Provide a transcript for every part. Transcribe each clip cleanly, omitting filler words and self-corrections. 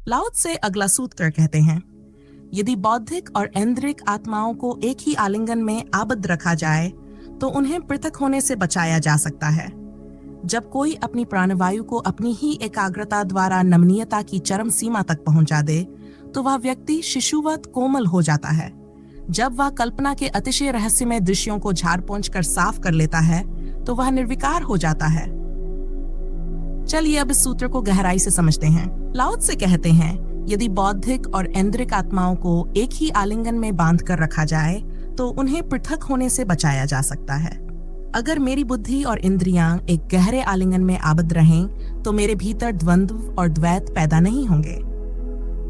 लाओ से अगला सूत्र कहते हैं, यदि बौद्धिक और ऐन्द्रिक आत्माओं को एक ही आलिंगन में आबद्ध रखा जाए तो उन्हें पृथक होने से बचाया जा सकता है। जब कोई अपनी प्राणवायु को अपनी ही एकाग्रता द्वारा नमनीयता की चरम सीमा तक पहुंचा दे तो वह व्यक्ति शिशुवत कोमल हो जाता है। जब वह कल्पना के अतिशय रहस्यमय दृश्यों को झाड़ पोंछ कर साफ कर लेता है तो वह निर्विकार हो जाता है। चलिए अब इस सूत्र को गहराई से समझते हैं। लाओ त्से कहते हैं, यदि बौद्धिक और ऐन्द्रिक आत्माओं को एक ही आलिंगन में बांध कर रखा जाए तो उन्हें पृथक होने से बचाया जा सकता है। अगर मेरी बुद्धि और इंद्रियां एक गहरे आलिंगन में आबद्ध रहें तो मेरे भीतर द्वंद्व और द्वैत पैदा नहीं होंगे।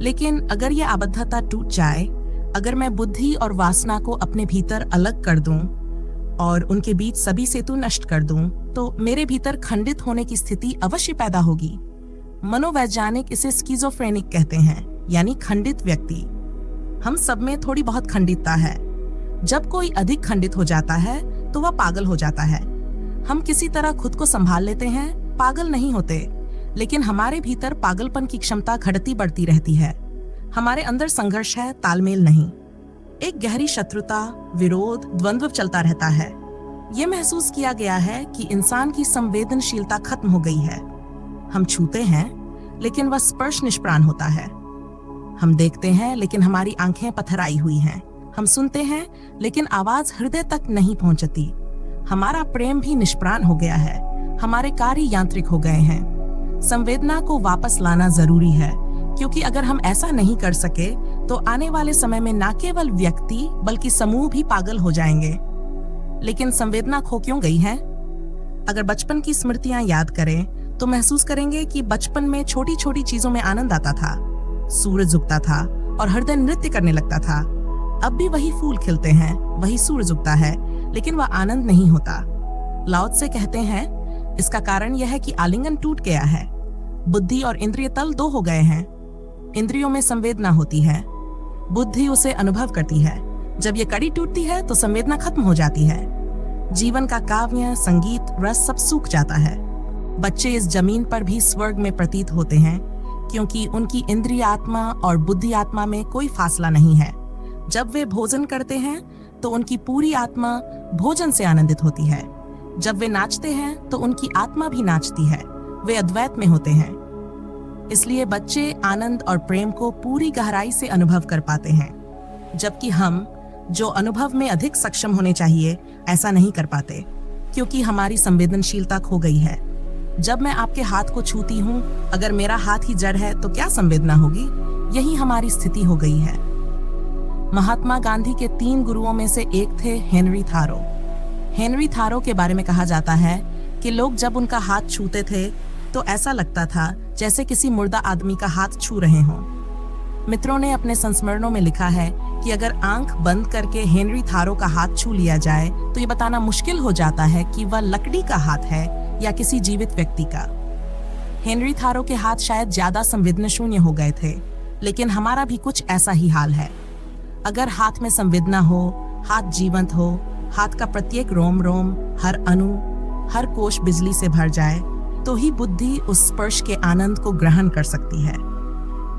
लेकिन अगर यह आबद्धता टूट जाए, अगर मैं बुद्धि और वासना को अपने भीतर अलग कर दूं और उनके बीच सभी सेतु नष्ट कर दूं, तो मेरे भीतर खंडित होने की स्थिति अवश्य पैदा होगी। मनोवैज्ञानिक इसे स्किज़ोफ्रेनिक कहते हैं, यानी खंडित व्यक्ति। हम सब में थोड़ी बहुत खंडितता है। जब कोई अधिक खंडित हो जाता है तो वह पागल हो जाता है। हम किसी तरह खुद को संभाल लेते हैं, पागल नहीं होते, लेकिन हमारे भीतर पागलपन की क्षमता घटती बढ़ती रहती है। हमारे अंदर संघर्ष है, तालमेल नहीं। एक गहरी शत्रुता, विरोध, द्वंद्व चलता रहता है। यह महसूस किया गया है कि इंसान की संवेदनशीलता खत्म हो गई है। हम छूते हैं लेकिन वह स्पर्श निष्प्राण होता है। हम देखते हैं लेकिन हमारी आंखें पथराई हुई हैं। हम सुनते हैं लेकिन आवाज हृदय तक नहीं पहुंचती। हमारा प्रेम भी निष्प्राण हो गया है। हमारे कार्य यांत्रिक हो गए हैं। संवेदना को वापस लाना जरूरी है, क्योंकि अगर हम ऐसा नहीं कर सके तो आने वाले समय में न केवल व्यक्ति बल्कि समूह भी पागल हो जाएंगे। लेकिन संवेदना खो क्यों गई है? अगर बचपन की स्मृतियां याद करें तो महसूस करेंगे कि बचपन में छोटी छोटी चीजों में आनंद आता था। सूरज उगता था और हृदय नृत्य करने लगता था। अब भी वही फूल खिलते हैं, वही सूरज उगता है, लेकिन वह आनंद नहीं होता। लाओ त्से कहते हैं, इसका कारण यह है कि आलिंगन टूट गया है। बुद्धि और इंद्रिय तल दो हो गए हैं। इंद्रियों में संवेदना होती है, बुद्धि उसे अनुभव करती है। जब ये कड़ी टूटती है तो संवेदना खत्म हो जाती है। जीवन का काव्य, संगीत, रस सब सूख जाता है। बच्चे इस जमीन पर भी स्वर्ग में प्रतीत होते हैं, क्योंकि उनकी इंद्रिय आत्मा और बुद्धि आत्मा में कोई फासला नहीं है। जब वे भोजन करते हैं तो उनकी पूरी आत्मा भोजन से आनंदित होती है। जब वे नाचते हैं तो उनकी आत्मा भी नाचती है। वे अद्वैत में होते हैं। इसलिए बच्चे आनंद और प्रेम को पूरी गहराई से अनुभव कर पाते हैं, जबकि हम, जो अनुभव में अधिक सक्षम होने चाहिए, ऐसा नहीं कर पाते, क्योंकि हमारी संवेदनशीलता खो गई है। जब मैं आपके हाथ को छूती हूँ, अगर मेरा हाथ ही जड़ है तो क्या संवेदना होगी? यही हमारी स्थिति हो गई है। महात्मा गांधी के 3 गुरुओं में से एक थे हेनरी थारो। हेनरी थारो के बारे में कहा जाता है कि लोग जब उनका हाथ छूते थे तो ऐसा लगता था जैसे किसी मुर्दा आदमी का हाथ छू रहे हों। मित्रों ने अपने संस्मरणों में लिखा है कि अगर आंख बंद करके हेनरी थारो का हाथ छू लिया जाए तो ये बताना मुश्किल हो जाता है कि वह लकड़ी का हाथ है या किसी जीवित व्यक्ति का। हेनरी थारो के हाथ शायद ज्यादा संवेदना शून्य हो गए थे, लेकिन हमारा भी कुछ ऐसा ही हाल है। अगर हाथ में संवेदना हो, हाथ जीवंत हो, हाथ का प्रत्येक रोम रोम, हर अणु, हर कोश बिजली से भर जाए, तो ही बुद्धि उस स्पर्श के आनंद को ग्रहण कर सकती है।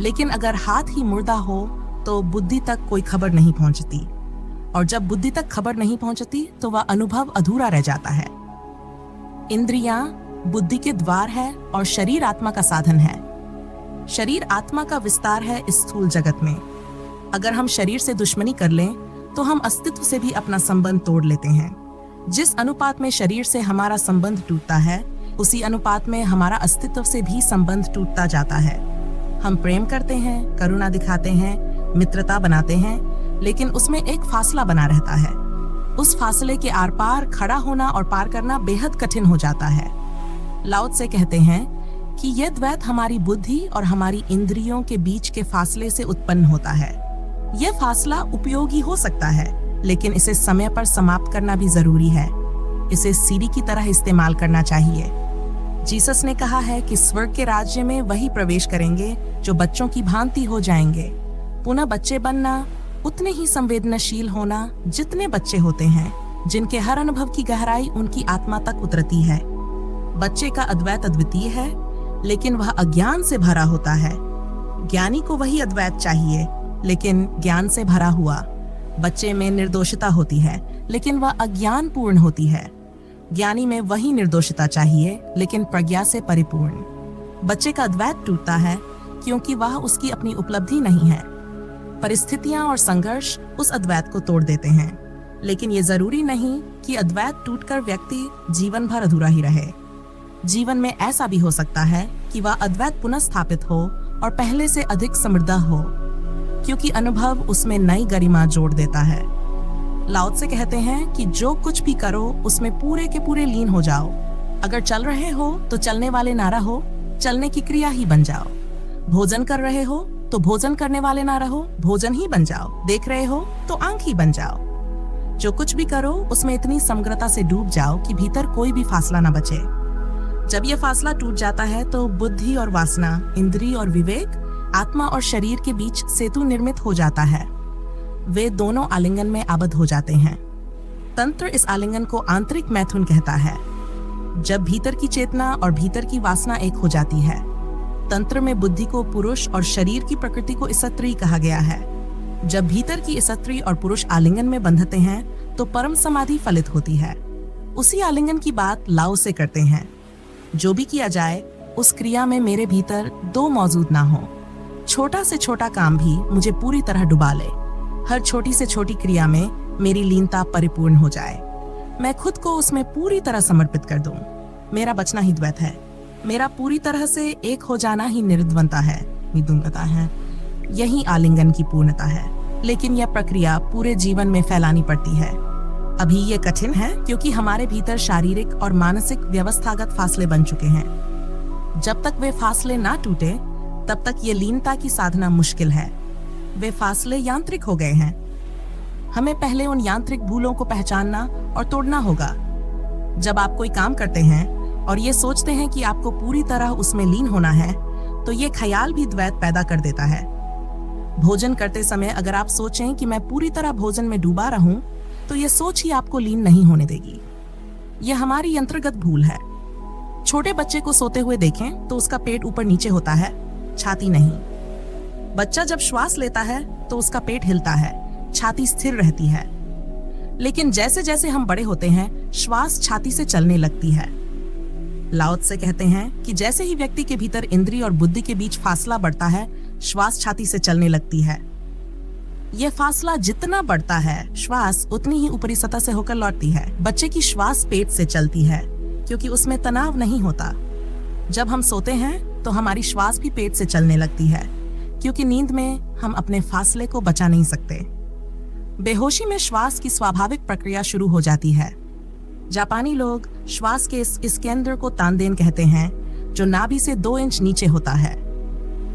लेकिन अगर हाथ ही मुर्दा हो तो बुद्धि तक कोई खबर नहीं पहुंचती, और जब बुद्धि तक खबर नहीं पहुंचती तो वह अनुभव अधूरा रह जाता है। इंद्रियां बुद्धि के द्वार है और शरीर आत्मा का साधन है। शरीर आत्मा का विस्तार है इस स्थूल जगत में। अगर हम शरीर से दुश्मनी कर लें तो हम अस्तित्व से भी अपना संबंध तोड़ लेते हैं। जिस अनुपात में शरीर से हमारा संबंध टूटता है, उसी अनुपात में हमारा अस्तित्व से भी संबंध टूटता जाता है। हम प्रेम करते हैं, करुणा दिखाते हैं, मित्रता बनाते हैं, लेकिन उसमें एक फासला बना रहता है। उस फासले के आर पार खड़ा होना और पार करना बेहद कठिन हो जाता है। लाओ त्से कहते हैं कि यह द्वैत हमारी बुद्धि और हमारी इंद्रियों के बीच के फासले से उत्पन्न होता है। यह फासला उपयोगी हो सकता है, लेकिन इसे समय पर समाप्त करना भी जरूरी है। इसे सीढ़ी की तरह इस्तेमाल करना चाहिए। जीसस ने कहा है कि स्वर्ग के राज्य में वही प्रवेश करेंगे जो बच्चों की भांति हो जाएंगे। पुनः बच्चे बनना, उतने ही संवेदनशील होना जितने बच्चे होते हैं, जिनके हर अनुभव की गहराई उनकी आत्मा तक उतरती है। बच्चे का अद्वैत अद्वितीय है, लेकिन वह अज्ञान से भरा होता है। ज्ञानी को वही अद्वैत चाहिए, लेकिन ज्ञान से भरा हुआ। बच्चे में निर्दोषता होती है, लेकिन वह अज्ञान पूर्ण होती है। ज्ञानी में वही निर्दोषता चाहिए, लेकिन प्रज्ञा से परिपूर्ण। बच्चे का अद्वैत टूटता है क्योंकि वह उसकी अपनी उपलब्धि नहीं है। परिस्थितियां और संघर्ष उस अद्वैत को तोड़ देते हैं, लेकिन ये जरूरी नहीं कि अद्वैत टूटकर व्यक्ति जीवन भर अधूरा ही रहे। जीवन में ऐसा भी हो सकता है कि वह अद्वैत पुनः स्थापित हो और पहले से अधिक समृद्ध हो, क्योंकि अनुभव उसमें नई गरिमा जोड़ देता है। लाओ त्से कहते हैं कि जो कुछ भी करो उसमें पूरे के पूरे लीन हो जाओ। अगर चल रहे हो तो चलने वाले ना रहो, चलने की क्रिया ही बन जाओ। भोजन कर रहे हो तो भोजन करने वाले ना रहो, भोजन ही बन जाओ। देख रहे हो तो आंख ही बन जाओ। जो कुछ भी करो उसमें इतनी समग्रता से डूब जाओ कि भीतर कोई भी फासला ना बचे। जब यह फासला टूट जाता है तो बुद्धि और वासना, इंद्रिय और विवेक, आत्मा और शरीर के बीच सेतु निर्मित हो जाता है। वे दोनों आलिंगन में आबद्ध हो जाते हैं। तंत्र इस आलिंगन को आंतरिक मैथुन कहता है। जब भीतर की चेतना और भीतर की वासना एक हो जाती है। तंत्र में बुद्धि को पुरुष और शरीर की प्रकृति को स्त्री कहा गया है। जब भीतर की स्त्री और पुरुष आलिंगन में बंधते हैं तो परम समाधि फलित होती है। उसी आलिंगन की बात लाओ से करते हैं। जो भी किया जाए उस क्रिया में मेरे भीतर दो मौजूद ना हो। छोटा से छोटा काम भी मुझे पूरी तरह डुबा ले। हर छोटी से छोटी क्रिया में मेरी लीनता परिपूर्ण हो जाए। मैं खुद को उसमें पूरी तरह समर्पित कर दूं। मेरा बचना ही द्वैत है। मेरा पूरी तरह से एक हो जाना ही निर्द्वंता है, निद्वंदता है। यही आलिंगन की पूर्णता है। लेकिन यह प्रक्रिया पूरे जीवन में फैलानी पड़ती है। अभी ये कठिन है क्योंकि हमारे भीतर शारीरिक और मानसिक व्यवस्थागत फासले बन चुके हैं। जब तक वे फासले ना टूटे तब तक ये लीनता की साधना मुश्किल है। वे फासले यांत्रिक हो गए हैं। हमें पहले उन यांत्रिक भूलों को पहचानना और तोड़ना होगा। जब आप कोई काम करते हैं और ये सोचते हैं कि आपको पूरी तरह उसमें लीन होना है, तो ये ख्याल भी द्वैत पैदा कर देता है। भोजन करते समय अगर आप सोचें कि मैं पूरी तरह भोजन में डूबा रहूं, तो ये सोच ही आपको लीन नहीं होने देगी। यह हमारी यंत्रगत भूल है। छोटे बच्चे को सोते हुए देखें तो उसका पेट ऊपर नीचे होता है, छाती नहीं। बच्चा जब श्वास लेता है तो उसका पेट हिलता है, छाती स्थिर रहती है। लेकिन जैसे जैसे हम बड़े होते हैं, श्वास छाती से चलने लगती है। लाओ त्से कहते हैं कि जैसे ही व्यक्ति के भीतर इंद्रिय और बुद्धि के बीच फासला बढ़ता है, श्वास छाती से चलने लगती है। यह फासला जितना बढ़ता है, श्वास उतनी ही ऊपरी सतह से होकर लौटती है। बच्चे की श्वास पेट से चलती है क्योंकि उसमें तनाव नहीं होता। जब हम सोते हैं तो हमारी श्वास भी पेट से चलने लगती है, क्योंकि नींद में हम अपने फासले को बचा नहीं सकते। बेहोशी में श्वास की स्वाभाविक प्रक्रिया शुरू हो जाती है। जापानी लोग श्वास के इस केंद्र को तानदेन कहते हैं, जो नाभि से 2 इंच नीचे होता है।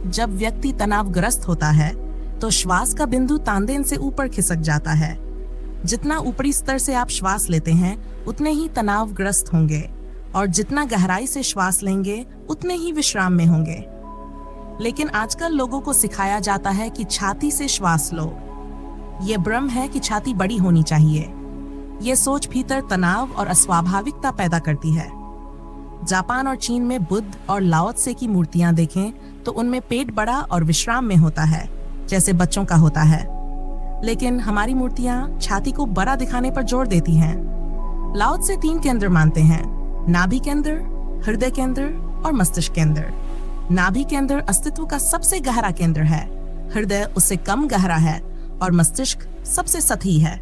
जब व्यक्ति तनावग्रस्त होता है तो श्वास का बिंदु तानदेन से ऊपर खिसक जाता है। जितना ऊपरी स्तर से आप श्वास लेते हैं उतने ही तनावग्रस्त होंगे, और जितना गहराई से श्वास लेंगे उतने ही विश्राम में होंगे। लेकिन आजकल लोगों को सिखाया जाता है कि छाती से श्वास लो। ये भ्रम है कि छाती बड़ी होनी चाहिए। ये सोच भीतर तनाव और अस्वाभाविकता पैदा करती है। जापान और चीन में बुद्ध और लाओ त्से की मूर्तियां देखें तो उनमें पेट बड़ा और विश्राम में होता है, जैसे बच्चों का होता है। लेकिन हमारी मूर्तियां छाती को बड़ा दिखाने पर जोर देती हैं। लाओ त्से 3 केंद्र मानते हैं: नाभि केंद्र, हृदय केंद्र और मस्तिष्क केंद्र। नाभि केंद्र अस्तित्व का सबसे गहरा केंद्र है, हृदय उससे कम गहरा है और मस्तिष्क सबसे सतही है।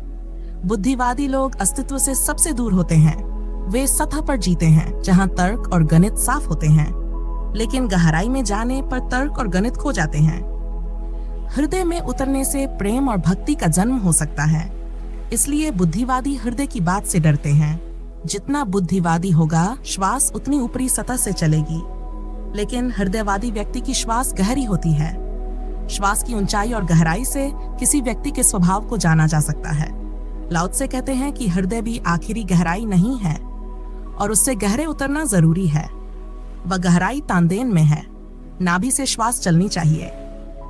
बुद्धिवादी लोग अस्तित्व से सबसे दूर होते हैं। वे सतह पर जीते हैं जहां तर्क और गणित साफ होते हैं, लेकिन गहराई में जाने पर तर्क और गणित खो जाते हैं। हृदय में उतरने से प्रेम और भक्ति का जन्म हो सकता है। इसलिए बुद्धिवादी हृदय की बात से डरते हैं। जितना बुद्धिवादी होगा, श्वास उतनी ऊपरी सतह से चलेगी। लेकिन हृदयवादी व्यक्ति की श्वास गहरी होती है। श्वास की ऊंचाई और गहराई से किसी व्यक्ति के स्वभाव को जाना जा सकता है। लाओ त्से कहते हैं कि हृदय भी आखिरी गहराई नहीं है और उससे गहरे उतरना जरूरी है। वह गहराई तानदेन में है। नाभि से श्वास चलनी चाहिए।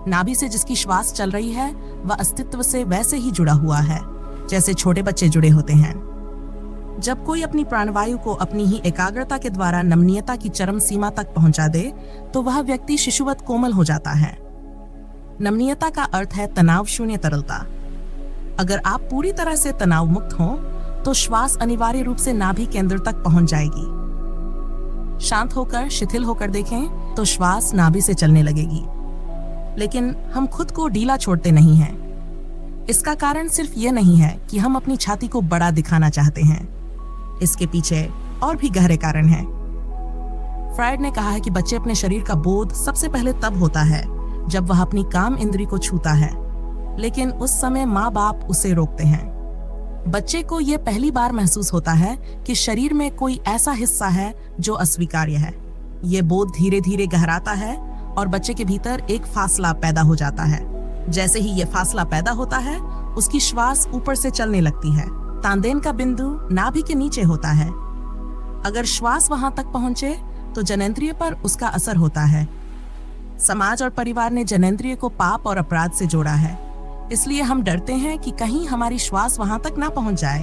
नाभि से जिसकी श्वास चल रही है वह अस्तित्व से वैसे ही जुड़ा हुआ है जैसे छोटे बच्चे जुड़े होते हैं। जब कोई अपनी प्राणवायु को अपनी ही एकाग्रता के द्वारा नमनीयता की चरम सीमा तक पहुंचा दे तो वह व्यक्ति शिशुवत कोमल हो जाता है। नमनीयता का अर्थ है तनाव शून्य तरलता। अगर आप पूरी तरह से तनाव मुक्त हों तो श्वास अनिवार्य रूप से नाभि केंद्र तक पहुंच जाएगी। शांत होकर शिथिल होकर देखें तो श्वास नाभि से चलने लगेगी, लेकिन हम खुद को ढीला छोड़ते नहीं हैं। इसका कारण सिर्फ ये नहीं है कि हम अपनी छाती को बड़ा दिखाना चाहते हैं, इसके पीछे और भी गहरे कारण हैं। फ्रायड ने कहा है कि बच्चे अपने शरीर का बोध सबसे पहले तब होता है जब वह अपनी काम इंद्री को छूता है, लेकिन उस समय माँ बाप उसे रोकते हैं। बच्चे को यह पहली बार महसूस होता है कि शरीर में कोई ऐसा हिस्सा है जो अस्वीकार्य है। ये बोध धीरे धीरे गहराता है और बच्चे के भीतर एक फासला पैदा हो जाता है। जैसे ही ये फासला पैदा होता है, उसकी श्वास ऊपर से चलने लगती है। तानदेन का बिंदु नाभि के नीचे होता है। अगर श्वास वहां तक पहुंचे तो जनेंद्रिय पर उसका असर होता है। समाज और परिवार ने जनेंद्रिय को पाप और अपराध से जोड़ा है, इसलिए हम डरते हैं कि कहीं हमारी श्वास वहां तक ना पहुंच जाए।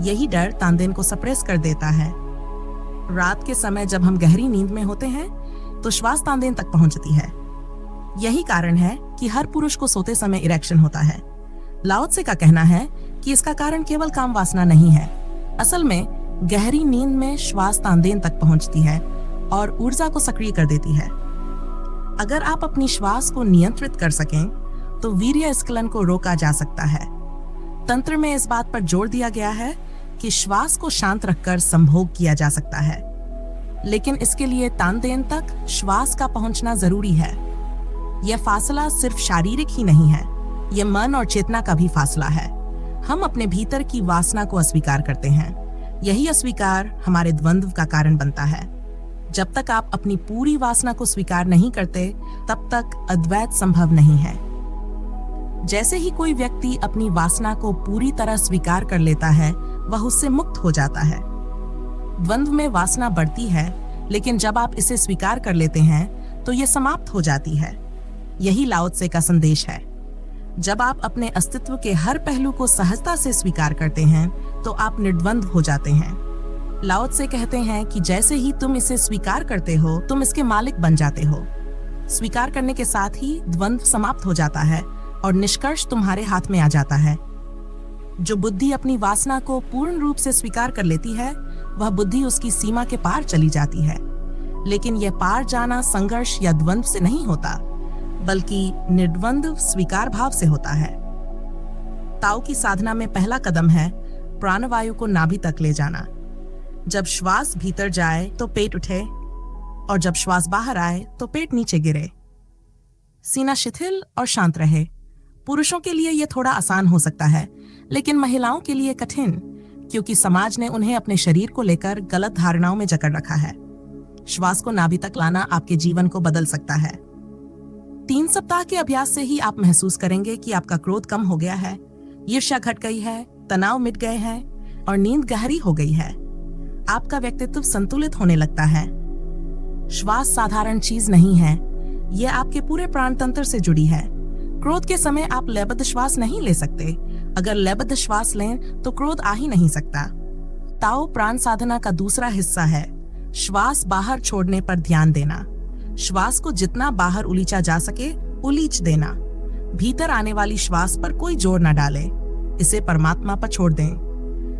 यही डर तानदेन को सप्रेस कर देता है। रात के समय जब हम गहरी नींद में होते हैं तो श्वास तानदेन तक पहुंचती है। यही कारण है कि हर पुरुष को सोते समय इरेक्शन होता है। लाओ त्से का कहना है कि इसका कारण केवल काम वासना नहीं है। असल में गहरी नींद में श्वास तानदेन तक पहुंचती है और ऊर्जा को सक्रिय कर देती है। अगर आप अपनी श्वास को नियंत्रित कर सकें तो वीर्य स्खलन को रोका जा सकता है। तंत्र में इस बात पर जोर दिया गया है कि श्वास को शांत रखकर संभोग किया जा सकता है, लेकिन इसके लिए तानदेन तक श्वास का पहुंचना जरूरी है। यह फासला सिर्फ शारीरिक ही नहीं है, यह मन और चेतना का भी फासला है। हम अपने भीतर की वासना को अस्वीकार करते हैं। यही अस्वीकार हमारे द्वंद्व का कारण बनता है। जब तक आप अपनी पूरी वासना को स्वीकार नहीं करते, तब तक अद्वैत संभव नहीं है। जैसे ही कोई व्यक्ति अपनी वासना को पूरी तरह स्वीकार कर लेता है, वह उससे मुक्त हो जाता है। द्वंद्व में वासना बढ़ती है, लेकिन जब आप इसे स्वीकार कर लेते हैं तो यह समाप्त हो जाती है। यही लाओ त्से का संदेश है। जब आप अपने अस्तित्व के हर पहलू को सहजता से स्वीकार करते हैं तो आप निर्द्वंद्व हो जाते हैं। लाओ त्से कहते हैं कि जैसे ही तुम इसे स्वीकार करते हो, तुम इसके मालिक बन जाते हो। स्वीकार करने के साथ ही द्वंद्व समाप्त हो जाता है और निष्कर्ष तुम्हारे हाथ में आ जाता है। जो बुद्धि अपनी वासना को पूर्ण रूप से स्वीकार कर लेती है, वह बुद्धि उसकी सीमा के पार चली जाती है। लेकिन यह पार जाना संघर्ष या द्वंद्व से नहीं होता, बल्कि निर्द्वंद्व स्वीकार भाव से होता है। ताओ की साधना में पहला कदम है प्राणवायु को नाभि तक ले जाना। जब श्वास भीतर जाए तो पेट उठे और जब श्वास बाहर आए तो पेट नीचे गिरे। सीना शिथिल और शांत रहे। पुरुषों के लिए यह थोड़ा आसान हो सकता है, लेकिन महिलाओं के लिए कठिन, क्योंकि समाज ने उन्हें अपने शरीर को लेकर गलत धारणाओं में जकड़ रखा है। श्वास को नाभि तक लाना आपके जीवन को बदल सकता है। 3 सप्ताह के अभ्यास से ही आप महसूस करेंगे कि आपका क्रोध कम हो गया है, ईर्ष्या घट गई है, तनाव मिट गए हैं और नींद गहरी हो गई है। आपका व्यक्तित्व संतुलित होने लगता है। श्वास साधारण चीज नहीं है, यह आपके पूरे प्राण तंत्र से जुड़ी है। क्रोध के समय आप लयबद्ध श्वास नहीं ले सकते। अगर लयबद्ध श्वास लें तो क्रोध आ ही नहीं सकता। ताओ प्राण साधना का दूसरा हिस्सा है श्वास बाहर छोड़ने पर ध्यान देना। श्वास को जितना बाहर उलीचा जा सके उलीच देना। भीतर आने वाली श्वास पर कोई जोर न डाले, इसे परमात्मा पर छोड़ दें।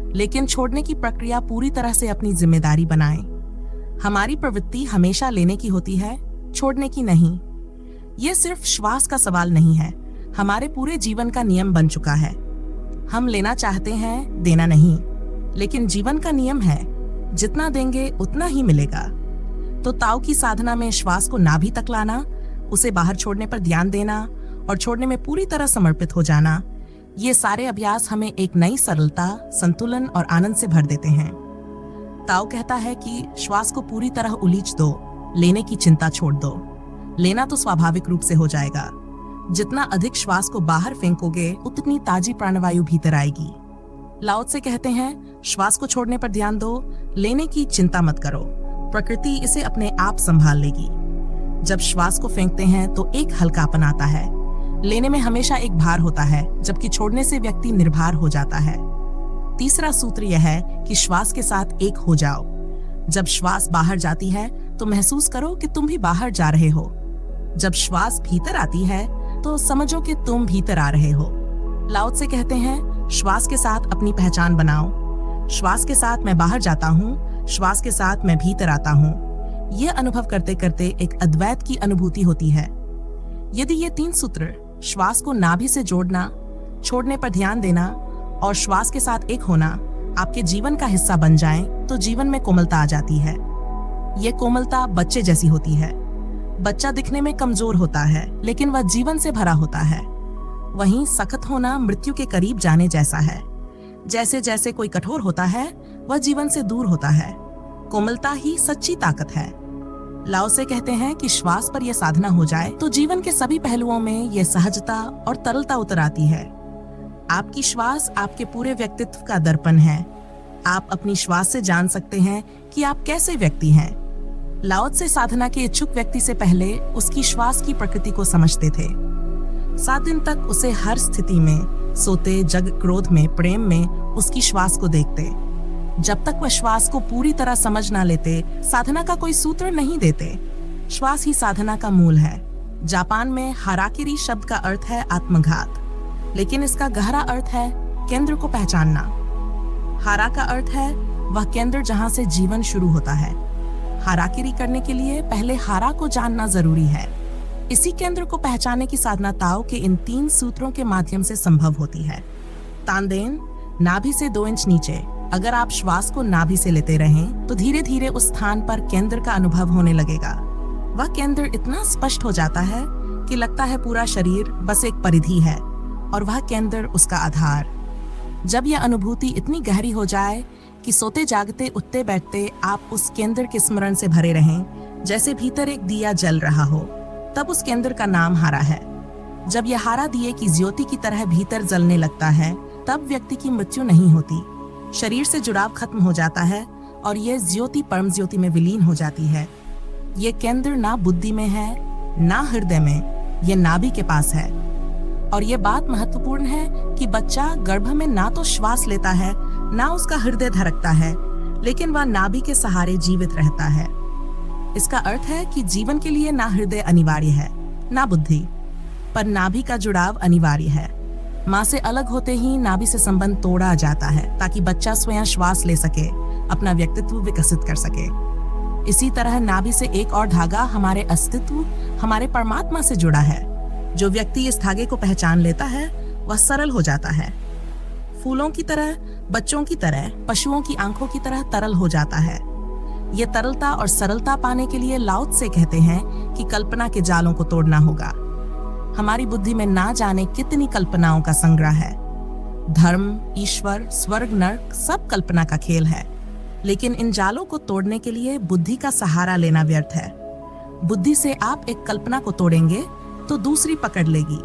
लेकिन छोड़ने की प्रक्रिया पूरी तरह से अपनी जिम्मेदारी बनाएं। हमारी प्रवृत्ति हमेशा लेने की होती है, छोड़ने की नहीं। यह सिर्फ श्वास का सवाल नहीं है, हमारे पूरे जीवन का नियम बन चुका है। हम लेना चाहते हैं, देना नहीं। लेकिन जीवन का नियम है, जितना देंगे उतना ही मिलेगा। तो ताओ की साधना में श्वास को नाभि तक लाना, उसे बाहर छोड़ने पर ध्यान देना और छोड़ने में पूरी तरह समर्पित हो जाना, ये सारे अभ्यास हमें एक नई सरलता, संतुलन और आनंद से भर देते हैं। ताओ कहता है कि श्वास को पूरी तरह उलीच दो, लेने की चिंता छोड़ दो। लेना तो स्वाभाविक रूप से हो जाएगा। जितना अधिक श्वास को बाहर फेंकोगे, उतनी ताजी प्राणवायु भीतर आएगी। लाओ त्से कहते हैं, श्वास को छोड़ने पर ध्यान दो, लेने की चिंता मत करो। प्रकृति इसे अपने आप संभाल लेगी। जब श्वास को फेंकते हैं तो एक हल्कापन आता है। लेने में हमेशा एक भार होता है, जबकि छोड़ने से व्यक्ति निर्भर हो जाता है। तीसरा सूत्र यह है कि श्वास के साथ एक हो जाओ। जब श्वास बाहर जाती है तो महसूस करो कि तुम भी बाहर जा रहे हो। जब श्वास भीतर आती है तो समझो कि तुम भीतर आ रहे हो। लाओ त्से कहते हैं, श्वास के साथ अपनी पहचान बनाओ। श्वास के साथ मैं बाहर जाता हूँ, श्वास के साथ मैं भीतर आता हूँ। यह अनुभव करते करते एक अद्वैत की अनुभूति होती है। यदि ये 3 सूत्र, श्वास को नाभि से जोड़ना, छोड़ने पर ध्यान देना और श्वास के साथ एक होना, आपके जीवन का हिस्सा बन जाएं, तो जीवन में कोमलता आ जाती है। ये कोमलता बच्चे जैसी होती है। बच्चा दिखने में कमजोर होता है, लेकिन वह जीवन से भरा होता है। वहीं सख्त होना मृत्यु के करीब जाने जैसा है। जैसे जैसे कोई कठोर होता है, वह जीवन से दूर होता है। कोमलता ही सच्ची ताकत है। लाओ से कहते हैं कि श्वास पर यह साधना हो जाए तो जीवन के सभी पहलुओं में यह सहजता और तरलता उतर आती है। आपकी श्वास आपके पूरे व्यक्तित्व का दर्पण है। आप अपनी श्वास से जान सकते हैं कि आप कैसे व्यक्ति हैं। लाओ त्से साधना के इच्छुक व्यक्ति से पहले उसकी श्वास की प्रकृति को समझते थे। 7 दिन तक उसे हर स्थिति में, सोते, जग, क्रोध में, प्रेम में उसकी श्वास को देखते। जब तक वह श्वास को पूरी तरह समझ ना लेते, साधना का कोई सूत्र नहीं देते। श्वास ही साधना का मूल है। जापान में हाराकिरी शब्द का अर्थ है आत्मघात, लेकिन इसका गहरा अर्थ है केंद्र को पहचानना। हारा का अर्थ है वह केंद्र जहां से जीवन शुरू होता है। हाराकिरी करने के लिए पहले हारा को जानना जरूरी है। इसी केंद्र को पहचानने की साधना ताओ के इन 3 सूत्रों के माध्यम से संभव होती है। तानदेन, नाभि से 2 इंच नीचे। अगर आप श्वास को नाभि से लेते रहें तो धीरे धीरे उस स्थान पर केंद्र का अनुभव होने लगेगा। वह केंद्र इतना स्पष्ट हो जाता है कि लगता है पूरा शरीर बस एक परिधि है और वह केंद्र उसका आधार। जब यह अनुभूति इतनी गहरी हो जाए कि सोते जागते उठते बैठते आप उस केंद्र के स्मरण से भरे रहें, जैसे भीतर एक दिया जल रहा हो, तब उस केंद्र का नाम हारा है। जब यह हारा दिए की ज्योति की तरह भीतर जलने लगता है, तब व्यक्ति की मृत्यु नहीं होती। शरीर से जुड़ाव खत्म हो जाता है और यह ज्योति परम ज्योति में विलीन हो जाती है। ये केंद्र ना बुद्धि में है, ना हृदय में, ये नाभि के पास है। और ये बात महत्वपूर्ण है कि बच्चा गर्भ में ना तो श्वास लेता है, ना उसका हृदय धड़कता है, लेकिन वह नाभि के सहारे जीवित रहता है। इसका अर्थ है कि जीवन के लिए ना हृदय अनिवार्य है, ना बुद्धि, पर नाभि का जुड़ाव अनिवार्य है। माँ से अलग होते ही नाभि से संबंध तोड़ा जाता है ताकि बच्चा स्वयं श्वास ले सके, अपना व्यक्तित्व विकसित कर सके। इसी तरह नाभि से एक और धागा हमारे अस्तित्व, हमारे परमात्मा से जुड़ा है। जो व्यक्ति इस धागे को पहचान लेता है वह सरल हो जाता है। फूलों की तरह, बच्चों की तरह, पशुओं की आंखों की तरह तरल हो जाता है। ये तरलता और सरलता पाने के लिए लाओ त्से कहते हैं कि कल्पना के जालों को तोड़ना होगा। हमारी बुद्धि में ना जाने कितनी कल्पनाओं का संग्रह है। धर्म, ईश्वर, स्वर्ग, नरक सब कल्पना का खेल है, लेकिन इन जालों को तोड़ने के लिए बुद्धि का सहारा लेना व्यर्थ है। बुद्धि से आप एक कल्पना को तोड़ेंगे तो दूसरी पकड़ लेगी।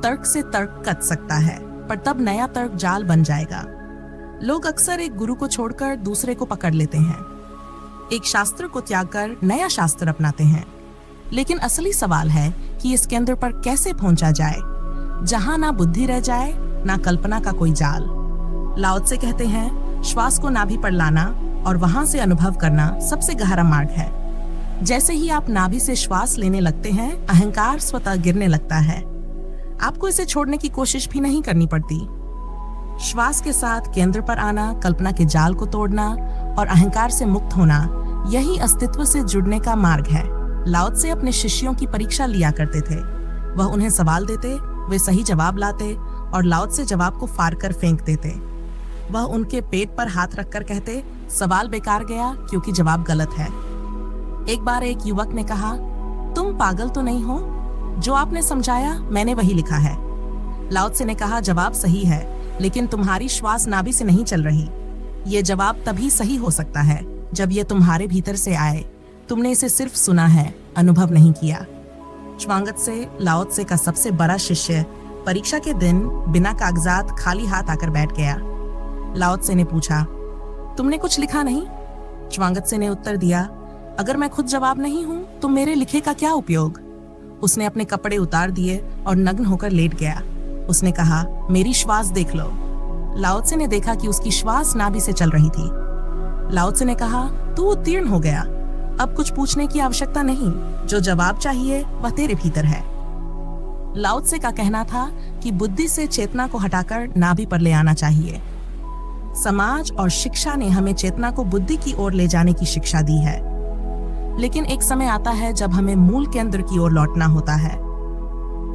तर्क से तर्क कट सकता है, पर तब नया तर्क जाल बन जाएगा। लोग अक्सर एक गुरु को छोड़कर दूसरे को पकड़ लेते हैं, एक शास्त्र को त्याग कर नया शास्त्र अपनाते हैं। लेकिन असली सवाल है कि इस केंद्र पर कैसे पहुंचा जाए, जहां ना बुद्धि रह जाए, ना कल्पना का कोई जाल। लाओ त्से कहते हैं, श्वास को नाभि पर लाना और वहां से अनुभव करना सबसे गहरा मार्ग है। जैसे ही आप नाभि से श्वास लेने लगते हैं, अहंकार स्वतः गिरने लगता है। आपको इसे छोड़ने की कोशिश भी नहीं करनी पड़ती। श्वास के साथ केंद्र पर आना, कल्पना के जाल को तोड़ना और अहंकार से मुक्त होना, यही अस्तित्व से जुड़ने का मार्ग है। लाओ त्से अपने शिष्यों की परीक्षा लिया करते थे। वह उन्हें सवाल देते, वे सही जवाब लाते और लाओ त्से जवाब को फाड़ कर फेंक देते। वह उनके पेट पर हाथ रखकर कहते, सवाल बेकार गया क्योंकि जवाब गलत है। एक बार एक युवक ने कहा, तुम पागल तो नहीं हो? जो आपने समझाया मैंने वही लिखा है। लाओ त्से ने कहा, जवाब सही है, लेकिन तुम्हारी श्वास नाभि से नहीं चल रही। ये जवाब तभी सही हो सकता है जब ये तुम्हारे भीतर से आए। तुमने इसे सिर्फ सुना है, अनुभव नहीं किया। च्वांगत से लाओ त्से का सबसे बड़ा शिष्य परीक्षा के दिन बिना कागजात खाली हाथ आकर बैठ गया। लाओ त्से ने पूछा, तुमने कुछ लिखा नहीं? च्वांगत से ने उत्तर दिया, अगर मैं खुद जवाब नहीं हूं तो मेरे लिखे का क्या उपयोग? उसने अपने कपड़े उतार दिए और नग्न होकर लेट गया। उसने कहा, मेरी श्वास देख लो। लाओ त्से ने देखा कि उसकी श्वास नाभि से चल रही थी। लाओ त्से ने कहा, तू उत्तीर्ण हो गया, अब कुछ पूछने की आवश्यकता नहीं। जो जवाब चाहिए वह तेरे भीतर है। लाओ त्से का कहना था कि बुद्धि से चेतना को हटाकर नाभि पर ले आना चाहिए। समाज और शिक्षा ने हमें चेतना को बुद्धि की ओर ले जाने की शिक्षा दी है, लेकिन एक समय आता है जब हमें मूल केंद्र की ओर लौटना होता है।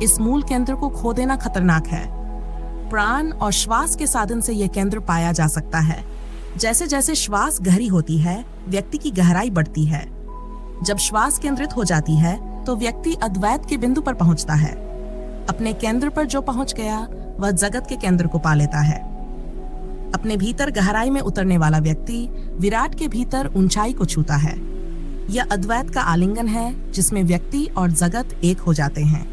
इस मूल केंद्र को खो देना खतरनाक है। प्राण और श्वास के साधन से यह केंद्र पाया जा सकता है। जैसे जैसे श्वास गहरी होती है, व्यक्ति की गहराई बढ़ती है। जब श्वास केंद्रित हो जाती है तो व्यक्ति अद्वैत के बिंदु पर पहुंचता है। अपने केंद्र पर जो पहुंच गया वह जगत के केंद्र को पा लेता है। अपने भीतर गहराई में उतरने वाला व्यक्ति विराट के भीतर ऊंचाई को छूता है। यह अद्वैत का आलिंगन है जिसमें व्यक्ति और जगत एक हो जाते हैं।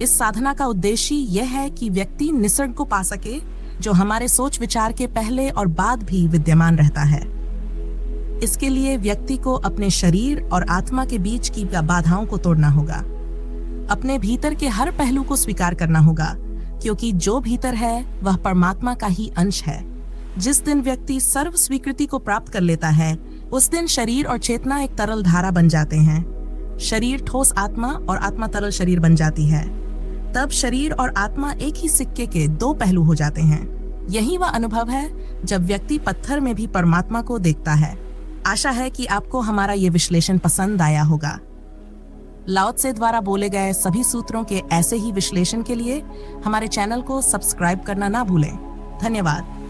इस साधना का उद्देश्य यह है कि व्यक्ति निसर्ग को पा सके, जो हमारे सोच विचार के पहले और बाद भी विद्यमान रहता है। इसके लिए व्यक्ति को अपने शरीर और आत्मा के बीच की बाधाओं को तोड़ना होगा। अपने भीतर के हर पहलू को स्वीकार करना होगा, क्योंकि जो भीतर है वह परमात्मा का ही अंश है। जिस दिन व्यक्ति सर्व स्वीकृति को प्राप्त कर लेता है, उस दिन शरीर और चेतना एक तरल धारा बन जाते हैं। शरीर ठोस आत्मा और आत्मा तरल शरीर बन जाती है। तब शरीर और आत्मा एक ही सिक्के के दो पहलू हो जाते हैं। यही वह अनुभव है जब व्यक्ति पत्थर में भी परमात्मा को देखता है। आशा है कि आपको हमारा ये विश्लेषण पसंद आया होगा। लाओ त्से द्वारा बोले गए सभी सूत्रों के ऐसे ही विश्लेषण के लिए हमारे चैनल को सब्सक्राइब करना ना भूलें। धन्यवाद।